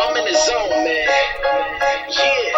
I'm in the zone, man. Yeah.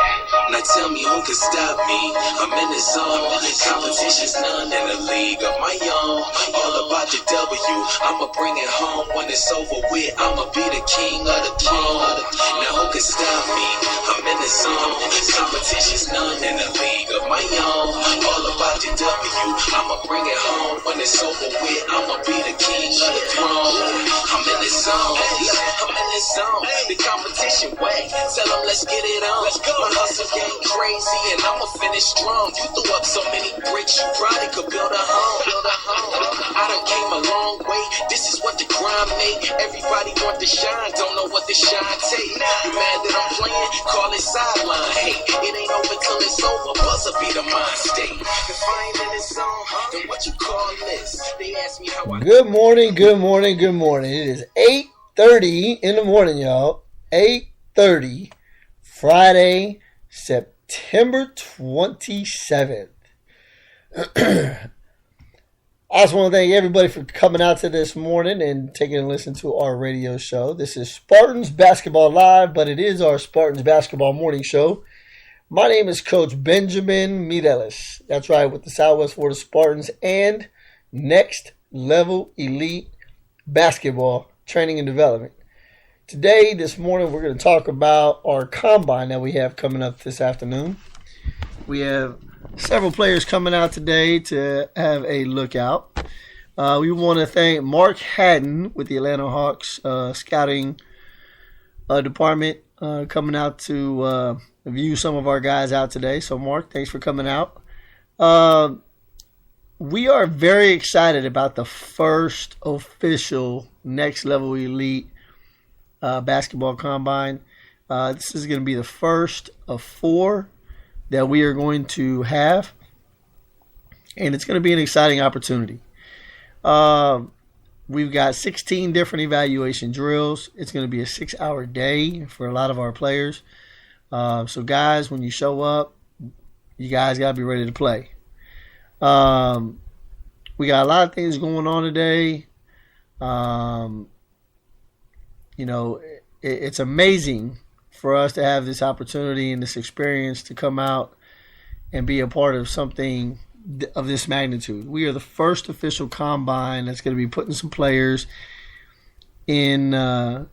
Now tell me who can stop me. I'm in the zone. Competition's none in the league of my own. All about the W. I'ma bring it home. When it's over with, I'ma be the king of the throne. Now who can stop me? I'm in the zone. Competition's none in the league of my own. All about the W. I'ma bring it home. When it's over with, I'ma be the king of the throne. I'm in the zone. I'm in the zone. The competition whack. Tell them let's get it on. Let's go. My hustle game crazy and I'ma finish strong. You threw up so many bricks, you probably could build a home. I done came a long way. This is what the grind made. Everybody want the shine, don't know what the shine take. You mad that I'm playing? Call it sideline. Hey, it ain't over till it's over. Buzzer be the mind state. If I ain't in this zone, then what you call this? They ask me how I. Good morning, good morning, good morning. It is 8:30 in the morning, y'all. 8:30, Friday, September 27th. I just want to thank everybody for coming out to this morning and taking a listen to our radio show. This is Spartans Basketball Live, but it is our Spartans Basketball Morning Show. My name is Coach Benjamin Mireles. That's right, with the Southwest Florida Spartans and Next Level Elite Basketball Training and Development. Today, this morning, we're going to talk about our combine that we have coming up this afternoon. We have several players coming out today to have a lookout. We want to thank Mark Haddon with the Atlanta Hawks scouting department coming out to view some of our guys out today. So, Mark, thanks for coming out. We are very excited about the first official Next Level Elite basketball combine. This is going to be the first of 4 that we are going to have, and it's going to be an exciting opportunity. We've got 16 different evaluation drills. It's going to be a 6-hour day for a lot of our players. So guys, when you show up, you guys got to be ready to play. We got a lot of things going on today. It's amazing for us to have this opportunity and this experience to come out and be a part of something of this magnitude. We are the first official combine that's going to be putting some players in an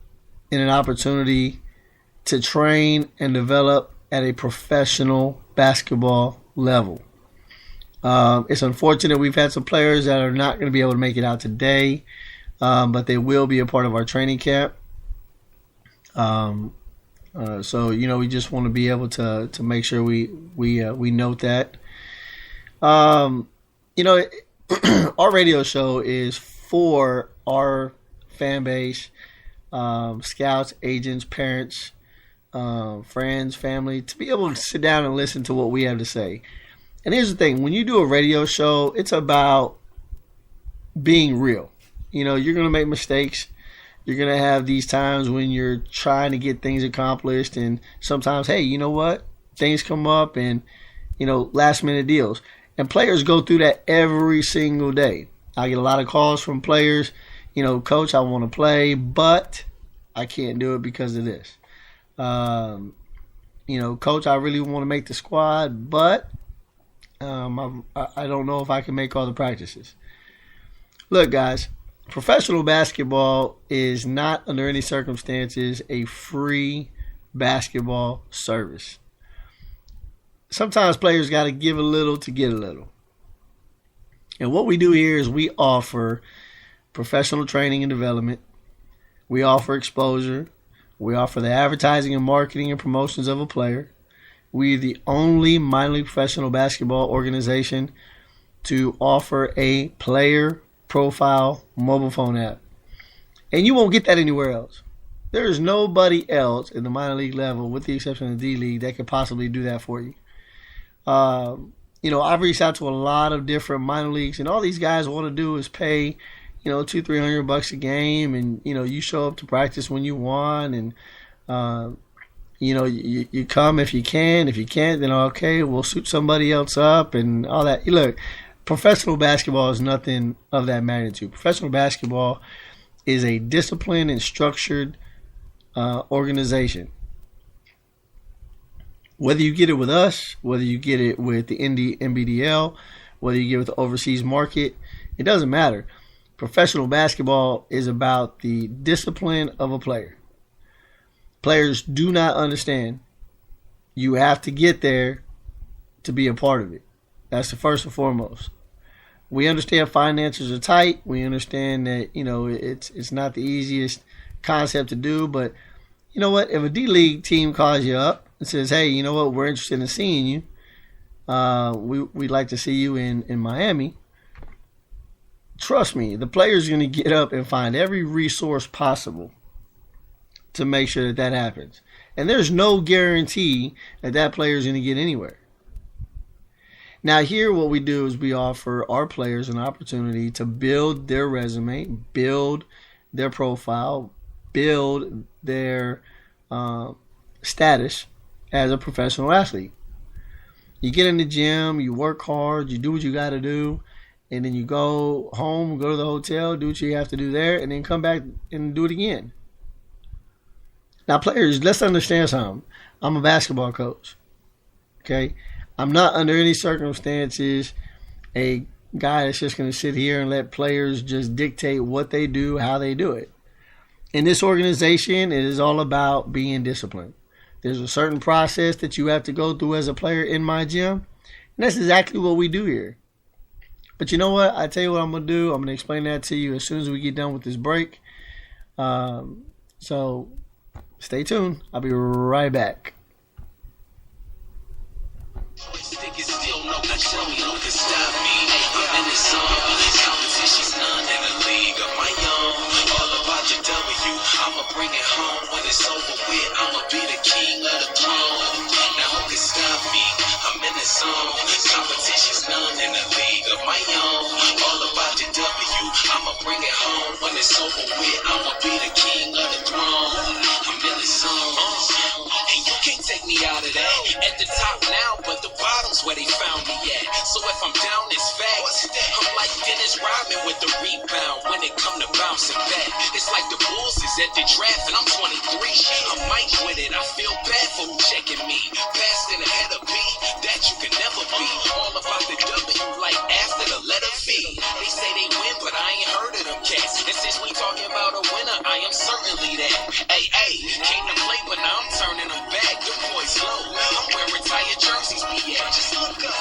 opportunity to train and develop at a professional basketball level. It's unfortunate we've had some players that are not going to be able to make it out today, but they will be a part of our training camp. So we just want to be able to make sure we note that. Our radio show is for our fan base, scouts, agents, parents, friends, family, to be able to sit down and listen to what we have to say. And here's the thing: when you do a radio show, it's about being real. You're going to make mistakes. You're going to have these times when you're trying to get things accomplished, and sometimes, hey, you know what? Things come up and, last minute deals. And players go through that every single day. I get a lot of calls from players, Coach, I want to play, but I can't do it because of this. Coach, I really want to make the squad, but I don't know if I can make all the practices. Look, guys. Professional basketball is not, under any circumstances, a free basketball service. Sometimes players got to give a little to get a little. And what we do here is we offer professional training and development. We offer exposure. We offer the advertising and marketing and promotions of a player. We're the only minor league professional basketball organization to offer a player profile mobile phone app. And you won't get that anywhere else. There is nobody else in the minor league level, with the exception of the D-League, that could possibly do that for you. I've reached out to a lot of different minor leagues, and all these guys want to do is pay, $200-$300 a game, and, you show up to practice when you want, and, you come if you can. If you can't, then okay, we'll suit somebody else up and all that. Look, professional basketball is nothing of that magnitude. Professional basketball is a disciplined and structured organization. Whether you get it with us, whether you get it with the NBDL, whether you get it with the overseas market, it doesn't matter. Professional basketball is about the discipline of a player. Players do not understand. You have to get there to be a part of it. That's the first and foremost. We understand finances are tight. We understand that, it's not the easiest concept to do. But you know what? If a D-League team calls you up and says, hey, you know what? We're interested in seeing you. We'd like to see you in Miami. Trust me, the player's going to get up and find every resource possible to make sure that happens. And there's no guarantee that player's going to get anywhere. Now here what we do is we offer our players an opportunity to build their resume, build their profile, build their status as a professional athlete. You get in the gym, you work hard, you do what you got to do, and then you go home, go to the hotel, do what you have to do there, and then come back and do it again. Now players, let's understand something. I'm a basketball coach, okay? I'm not under any circumstances a guy that's just going to sit here and let players just dictate what they do, how they do it. In this organization, it is all about being disciplined. There's a certain process that you have to go through as a player in my gym, and that's exactly what we do here. But you know what? I tell you what I'm going to do. I'm going to explain that to you as soon as we get done with this break. So stay tuned. I'll be right back. I'ma bring it home when it's over with. I'ma be the king of the throne. Now who can stop me? I'm in the zone. Competition's none in the league of my own. All about the W. I'ma bring it home when it's over with. I'ma be the king of the throne. I'm in the zone. And you can't take me out of that. At the top now, but the bottom's where they found me at. So if I'm down, it's facts. I'm like Dennis Rodman with the rebound when it come to bouncing back. It's like the Bulls is at the draft and I'm 23. I'm Mike with it. I feel bad for who checking me. Passing ahead of B, that you can never be. All about the W, like after the letter V. They say they win, but I ain't heard of them cats. And since we talking about a winner, I am certainly that. Hey, came to play, but now I'm turning them back. The boys low. I'm wearing tired jerseys, be at. Just look up.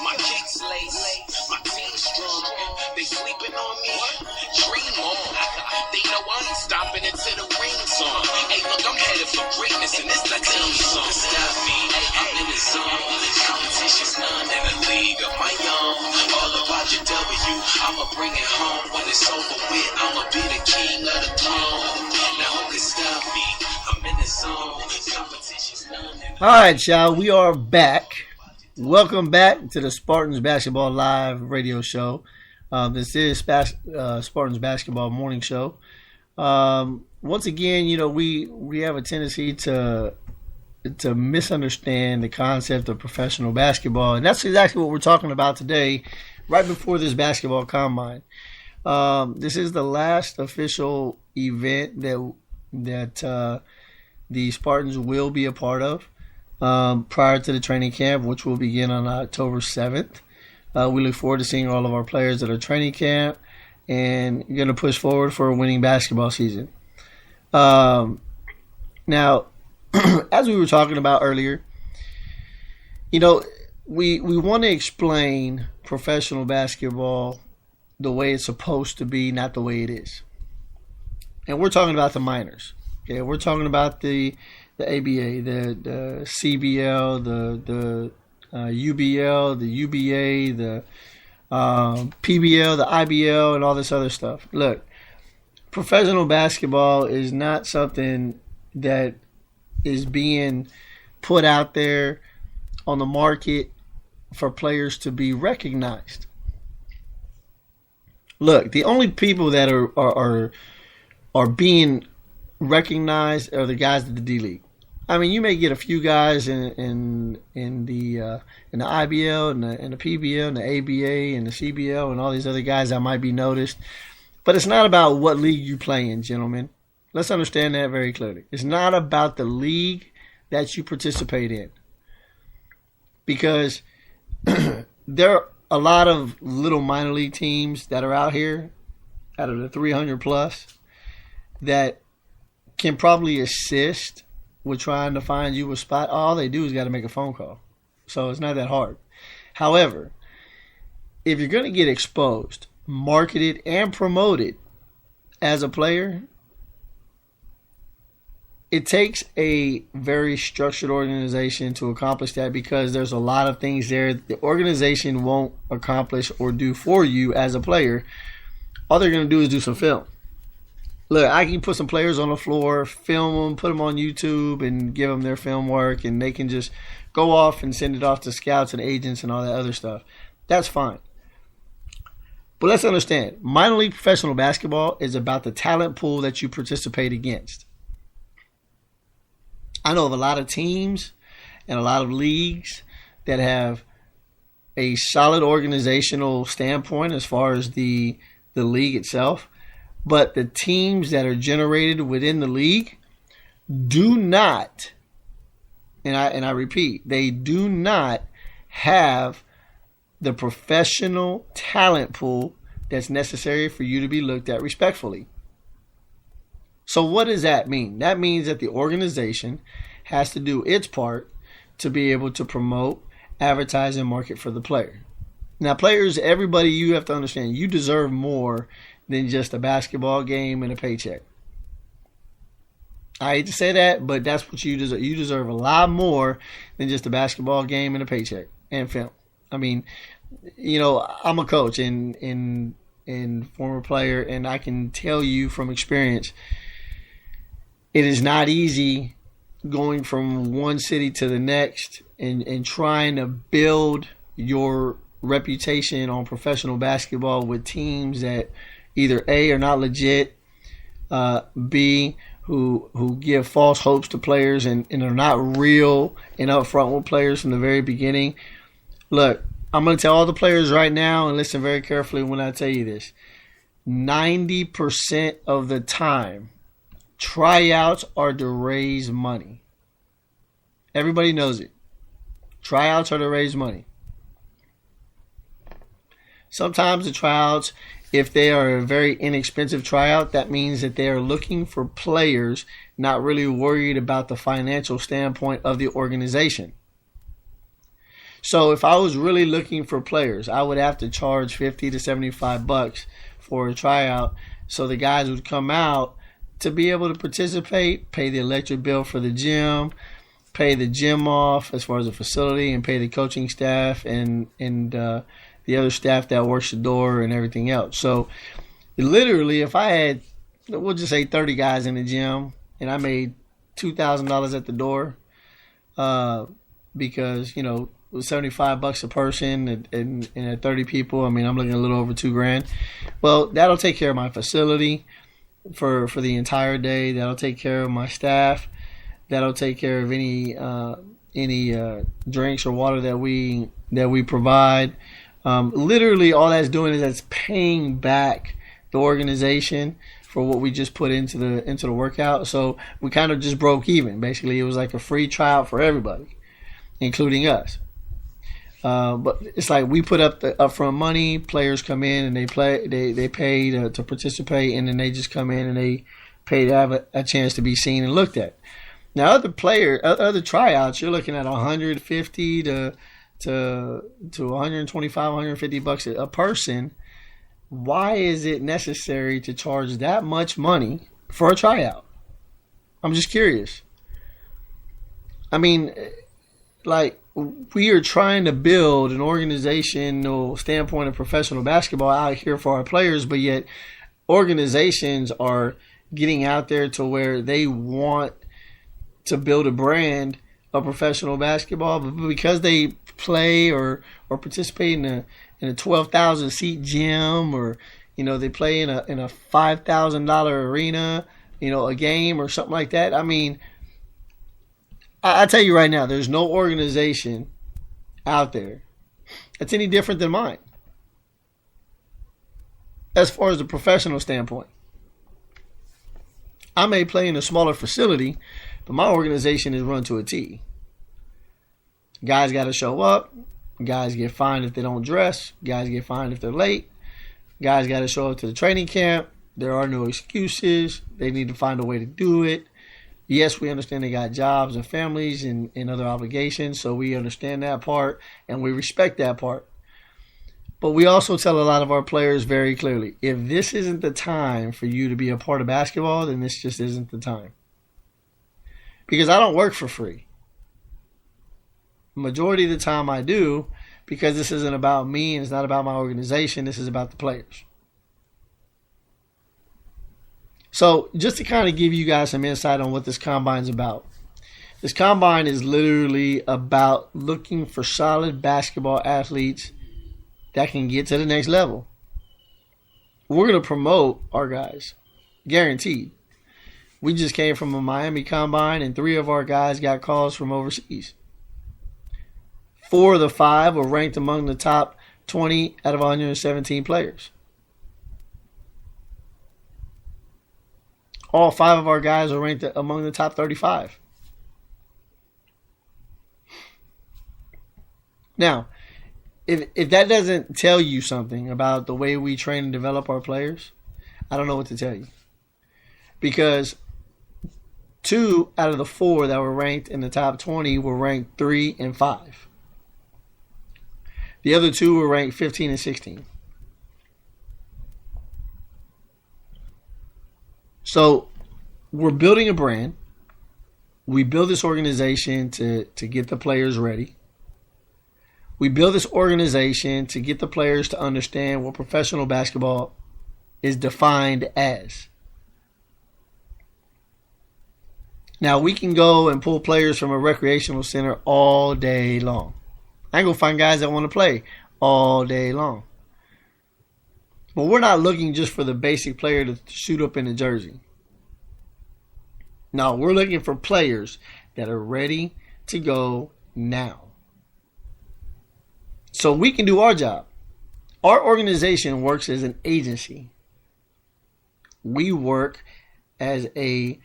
My kicks lace, my team strong. They sleeping on me. Dream on. They know I ain't stopping until the ring's on. Hey, look, I'm headed for greatness, and this the team song. Stop me. I'm in the zone. Competition's none in the league of my own. All about your W. I'ma bring it home when it's over with. I'ma be the king of the throne. Now who can stop me? I'm in the zone. Competition's none in the league. All right, y'all, we are back. Welcome back to the Spartans Basketball Live radio show. This is Spartans Basketball Morning Show. Once again, we have a tendency to misunderstand the concept of professional basketball, and that's exactly what we're talking about today, right before this basketball combine. This is the last official event that the Spartans will be a part of prior to the training camp, which will begin on October 7th. We look forward to seeing all of our players at our training camp and going to push forward for a winning basketball season. Now, as we were talking about earlier, we want to explain professional basketball the way it's supposed to be, not the way it is. And we're talking about the minors. Okay, we're talking about the ABA, the CBL, the UBL, the UBA, the PBL, the IBL, and all this other stuff. Look, professional basketball is not something that is being put out there on the market for players to be recognized. Look, the only people that are being recognized are the guys at the D League. I mean, you may get a few guys in the IBL and the PBL and the ABA and the CBL and all these other guys that might be noticed, but it's not about what league you play in, gentlemen. Let's understand that very clearly. It's not about the league that you participate in. Because there are a lot of little minor league teams that are out here, out of the 300 plus, that can probably assist with trying to find you a spot. All they do is got to make a phone call. So it's not that hard. However, if you're going to get exposed, marketed, and promoted as a player, it takes a very structured organization to accomplish that, because there's a lot of things there the organization won't accomplish or do for you as a player. All they're going to do is do some film. Look, I can put some players on the floor, film them, put them on YouTube, and give them their film work, and they can just go off and send it off to scouts and agents and all that other stuff. That's fine. But let's understand, minor league professional basketball is about the talent pool that you participate against. I know of a lot of teams and a lot of leagues that have a solid organizational standpoint as far as the league itself, but the teams that are generated within the league do not, and I repeat, they do not have the professional talent pool that's necessary for you to be looked at respectfully. So what does that mean? That means that the organization has to do its part to be able to promote, advertise, and market for the player. Now, players, everybody, you have to understand, you deserve more than just a basketball game and a paycheck. I hate to say that, but that's what you deserve. You deserve a lot more than just a basketball game and a paycheck and film. I mean, you know, I'm a coach and former player, and I can tell you from experience, it is not easy going from one city to the next and trying to build your reputation on professional basketball with teams that either A, are not legit, B, who give false hopes to players and are not real and upfront with players from the very beginning. Look, I'm going to tell all the players right now, and listen very carefully when I tell you this. 90% of the time, tryouts are to raise money. Everybody knows it. Tryouts are to raise money. Sometimes the tryouts, if they are a very inexpensive tryout, that means that they are looking for players, not really worried about the financial standpoint of the organization. So if I was really looking for players, I would have to charge $50 to $75 for a tryout, so the guys would come out to be able to participate, pay the electric bill for the gym, pay the gym off as far as the facility, and pay the coaching staff and the other staff that works the door and everything else. So literally, if I had, we'll just say 30 guys in the gym, and I made $2,000 at the door, because, you know, it was $75 a person and at 30 people, I mean, I'm looking a little over $2,000. Well, that'll take care of my facility for the entire day. That'll take care of my staff. That'll take care of any drinks or water that we provide. Literally, all that's doing is that's paying back the organization for what we just put into the workout. So we kind of just broke even. Basically, it was like a free tryout for everybody, including us. But it's like we put up the upfront money. Players come in and they play. They pay to participate, and then they just come in and they pay to have a chance to be seen and looked at. Now, other tryouts, you're looking at $150 to $125, $150 a person. Why is it necessary to charge that much money for a tryout? I'm just curious. I mean, like, we are trying to build an organizational standpoint of professional basketball out here for our players, but yet organizations are getting out there to where they want to build a brand of professional basketball, but because they play or participate in a 12,000 seat gym, or, you know, they play in a $5,000 arena, you know, a game or something like that. I mean, I tell you right now, there's no organization out there that's any different than mine as far as the professional standpoint. I may play in a smaller facility, but my organization is run to a T. Guys got to show up. Guys get fined if they don't dress. Guys get fined if they're late. Guys got to show up to the training camp. There are no excuses. They need to find a way to do it. Yes, we understand they got jobs and families and other obligations, so we understand that part and we respect that part. But we also tell a lot of our players very clearly, if this isn't the time for you to be a part of basketball, then this just isn't the time. Because I don't work for free. Majority of the time I do, because this isn't about me and it's not about my organization. This is about the players. So just to kind of give you guys some insight on what this combine is about. This combine is literally about looking for solid basketball athletes that can get to the next level. We're going to promote our guys. Guaranteed. We just came from a Miami combine and 3 of our guys got calls from overseas. 4 of the 5 were ranked among the top 20 out of 117 players. All 5 of our guys are ranked among the top 35. Now, if that doesn't tell you something about the way we train and develop our players, I don't know what to tell you. Because 2 out of the 4 that were ranked in the top 20 were ranked 3 and 5. The other 2 were ranked 15 and 16. So we're building a brand. We build this organization to get the players ready. We build this organization to get the players to understand what professional basketball is defined as. Now, we can go and pull players from a recreational center all day long. I can go find guys that want to play all day long. But we're not looking just for the basic player to shoot up in a jersey. No, we're looking for players that are ready to go now. So we can do our job. Our organization works as an agency. We work as a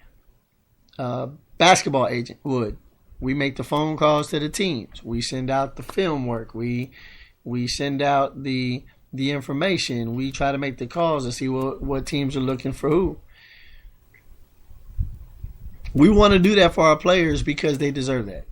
basketball agent would. We make the phone calls to the teams. We send out the film work. We send out the information. We try to make the calls to see what teams are looking for who. We want to do that for our players because they deserve that.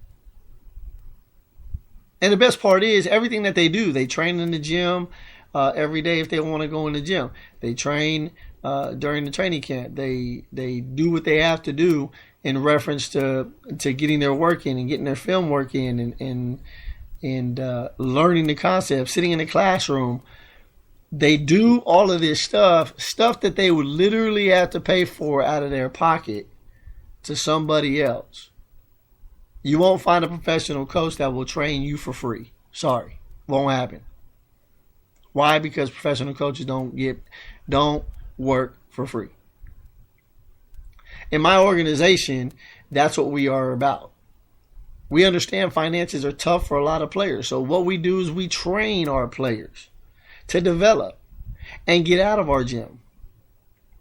And the best part is everything that they do. They train in the gym every day if they want to go in the gym. They train during the training camp. They do what they have to do in reference to getting their work in and getting their film work in and learning the concepts, sitting in the classroom. They do all of this stuff that they would literally have to pay for out of their pocket to somebody else. You won't find a professional coach that will train you for free. Sorry, won't happen. Why? Because professional coaches don't work for free. In my organization, that's what we are about. We understand finances are tough for a lot of players. So what we do is we train our players to develop and get out of our gym.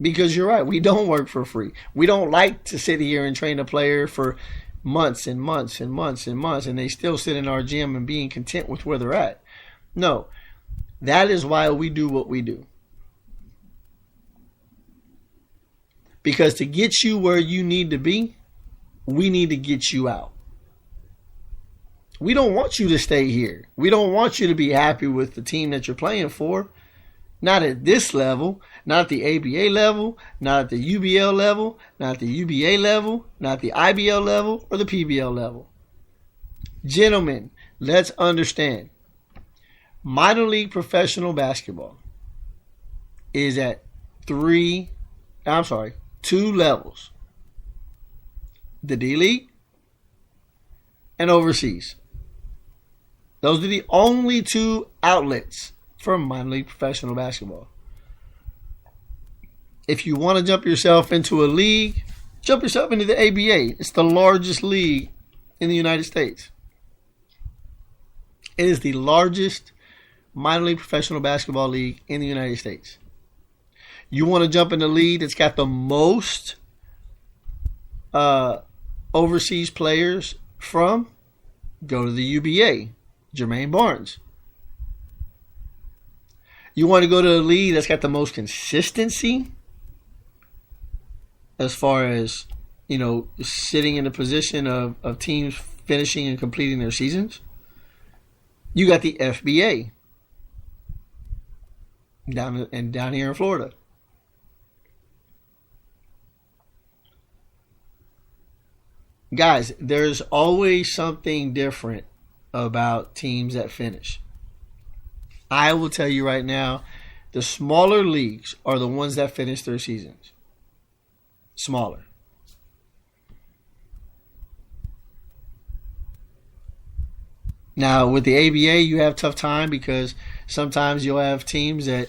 Because you're right, we don't work for free. We don't like to sit here and train a player for months and months and months and months and they still sit in our gym and being content with where they're at. No, that is why we do what we do. Because to get you where you need to be, we need to get you out. We don't want you to stay here. We don't want you to be happy with the team that you're playing for. Not at this level, not at the ABA level, not at the UBL level, not at the UBA level, not at the IBL level, or the PBL level. Gentlemen, let's understand. Minor league professional basketball is at 2 levels. The D-League and overseas. Those are the only 2 outlets for minor league professional basketball. If you want to jump yourself into a league, jump yourself into the ABA. It's the largest league in the United States. It is the largest minor league professional basketball league in the United States. You want to jump in the league that's got the most overseas players from? Go to the UBA. Jermaine Barnes. You want to go to a league that's got the most consistency as far as, sitting in a position of teams finishing and completing their seasons? You got the FBA down here in Florida. Guys, there's always something different about teams that finish. I will tell you right now, the smaller leagues are the ones that finish their seasons. Smaller. Now, with the ABA, you have a tough time because sometimes you'll have teams that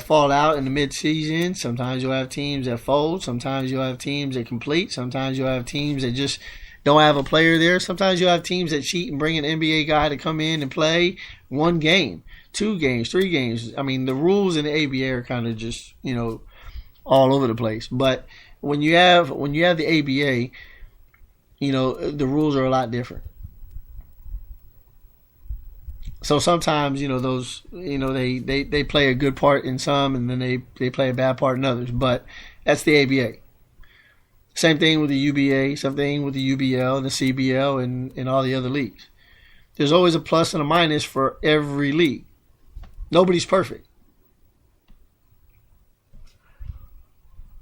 fall out in the mid-season. Sometimes you'll have teams that fold. Sometimes you'll have teams that complete. Sometimes you'll have teams that just don't have a player there. Sometimes you'll have teams that cheat and bring an NBA guy to come in and play 1 game, 2 games, 3 games. I mean, the rules in the ABA are kind of just, all over the place. But when you have the ABA, the rules are a lot different. So sometimes, those, they play a good part in some and then they play a bad part in others. But that's the ABA. Same thing with the UBA, same thing with the UBL and the CBL and all the other leagues. There's always a plus and a minus for every league. Nobody's perfect.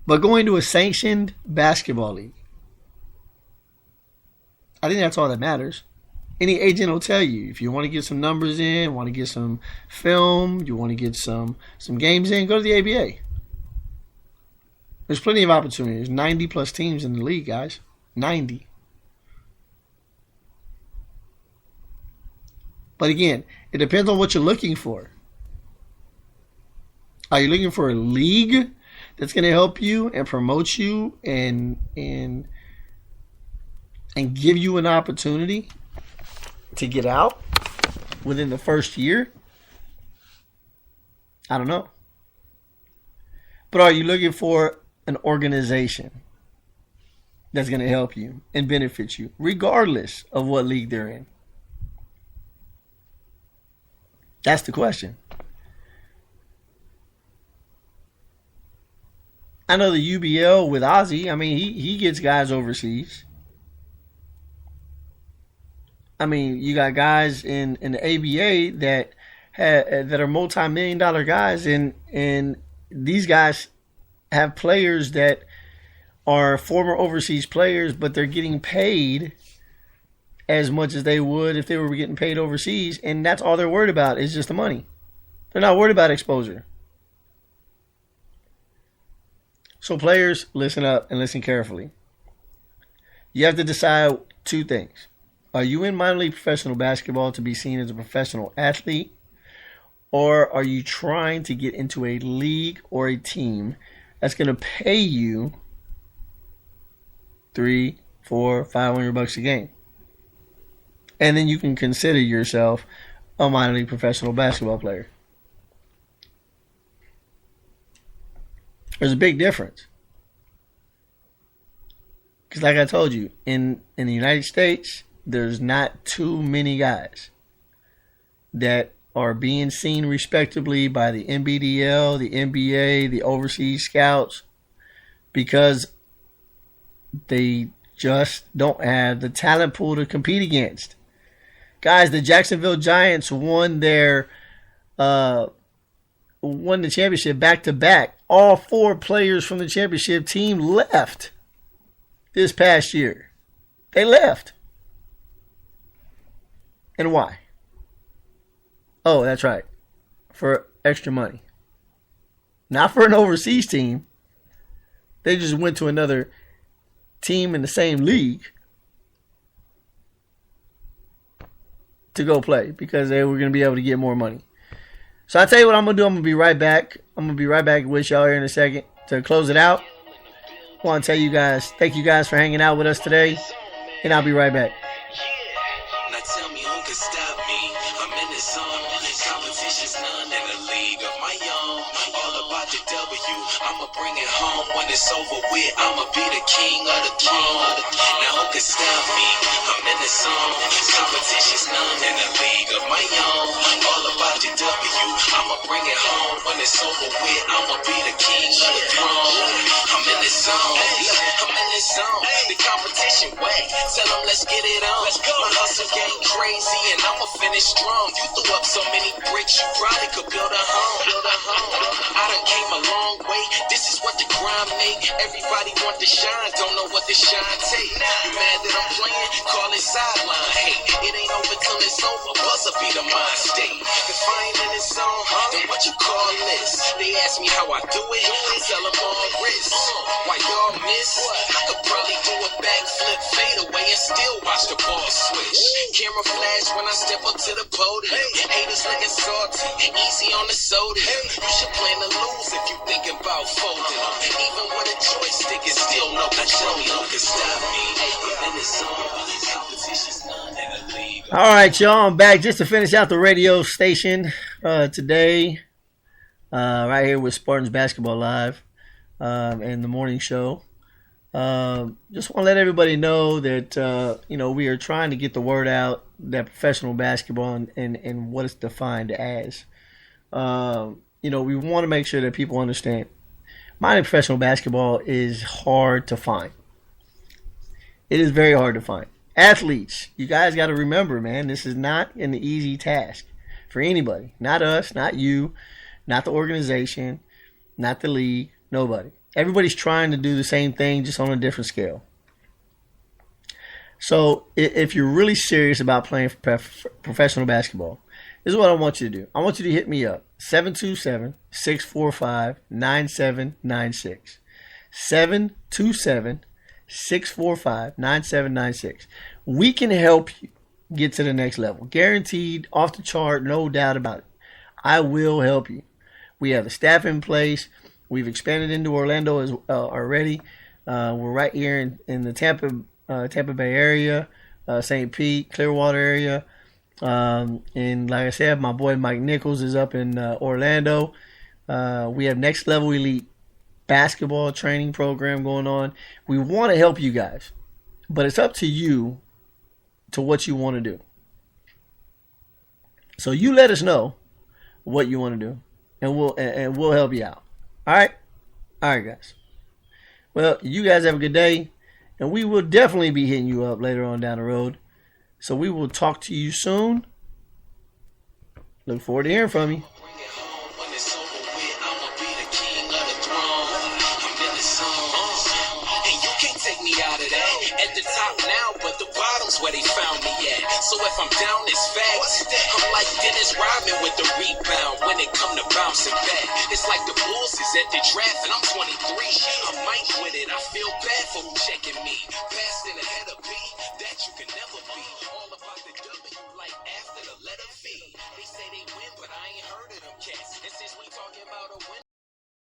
But going to a sanctioned basketball league, I think that's all that matters. Any agent will tell you, if you want to get some numbers in, want to get some film, you want to get some games in, go to the ABA. There's plenty of opportunities. 90 plus teams in the league, guys. 90. But again, it depends on what you're looking for. Are you looking for a league that's going to help you and promote you and give you an opportunity to get out within the first year? I don't know. But are you looking for an organization that's going to help you and benefit you, regardless of what league they're in? That's the question. I know the UBL with Ozzy, I mean, he gets guys overseas. I mean, you got guys in the ABA that are multi-million-dollar guys, and these guys have players that are former overseas players, but they're getting paid as much as they would if they were getting paid overseas, and that's all they're worried about is just the money. They're not worried about exposure. So players, listen up and listen carefully. You have to decide 2 things. Are you in minor league professional basketball to be seen as a professional athlete? Or are you trying to get into a league or a team that's going to pay you $300, $400, $500 a game? And then you can consider yourself a minor league professional basketball player. There's a big difference. Because like I told you, in the United States, there's not too many guys that are being seen respectably by the NBDL, the NBA, the overseas scouts, because they just don't have the talent pool to compete against. Guys, the Jacksonville Giants won the championship back-to-back. All 4 players from the championship team left this past year. They left. And why? Oh, that's right. For extra money. Not for an overseas team. They just went to another team in the same league to go play because they were going to be able to get more money. So I'll tell you what I'm going to do. I'm going to be right back. I'm going to be right back with y'all here in a second to close it out. I want to tell you guys, thank you guys for hanging out with us today. And I'll be right back. Now tell me who can stop me. I'm in the zone. Competition's none in the league of my own. All about the W. I'ma bring it home when it's over with. I'ma be the king of the throne. Now who can stop me? I'm in the zone. Competition's none in a league of my own. All about the W. I'ma bring it home when it's over with. I'ma be the king of the throne. I'm in the zone. I'm in the zone. The competition wet. Tell them let's get it on. My hustle game crazy and I'ma finish strong. You threw up so many bricks you probably could build a home. I done came a long way. This is what the grind make. Everybody want to shine, don't know what the shine take. You mad that I'm playing? Call it sideline. Hey, it ain't over till it's over. Buzzer be the mind state. If I ain't in this zone, then what you call this? They ask me how I do it. I tell them all wrist. Why y'all miss? I could probably do a backflip, fade away, and still watch the ball switch. Camera flash when I step up to the podium. Haters looking salty, easy on the soda. You should plan to lose if you thinking about folding. Even with a joystick, it's still no control. No can stop me. I'm in the zone. Competition's none in the league. All right, y'all. I'm back just to finish out the radio station today. Right here with Spartans Basketball Live and the morning show. Just want to let everybody know that we are trying to get the word out that professional basketball and what it's defined as. We want to make sure that people understand. Modern professional basketball is hard to find. It is very hard to find. Athletes, you guys got to remember, man, this is not an easy task for anybody. Not us, not you, not the organization, not the league, nobody. Everybody's trying to do the same thing, just on a different scale. So if you're really serious about playing professional basketball, this is what I want you to do. I want you to hit me up, 727-645-9796. 727-645-9796. We can help you get to the next level. Guaranteed, off the chart, no doubt about it. I will help you. We have the staff in place. We've expanded into Orlando already. We're right here in the Tampa Bay area, St. Pete, Clearwater area. And like I said, my boy Mike Nichols is up in Orlando. We have Next Level Elite basketball training program going on. We want to help you guys, but it's up to you to what you want to do. So you let us know what you want to do, and we'll help you out. All right, guys. Well, you guys have a good day, and we will definitely be hitting you up later on down the road. So we will talk to you soon. Look forward to hearing from you. Where they found me at. So if I'm down, it's facts. I'm like Dennis Rodman with the rebound when it come to bouncing back. It's like the Bulls is at the draft and I'm 23. I'm Mike with it. I feel bad for who checking me. Passing ahead of B, that you can never be. All about the W, like after the letter V. They say they win, but I ain't heard of them cats. And since we talking about a win.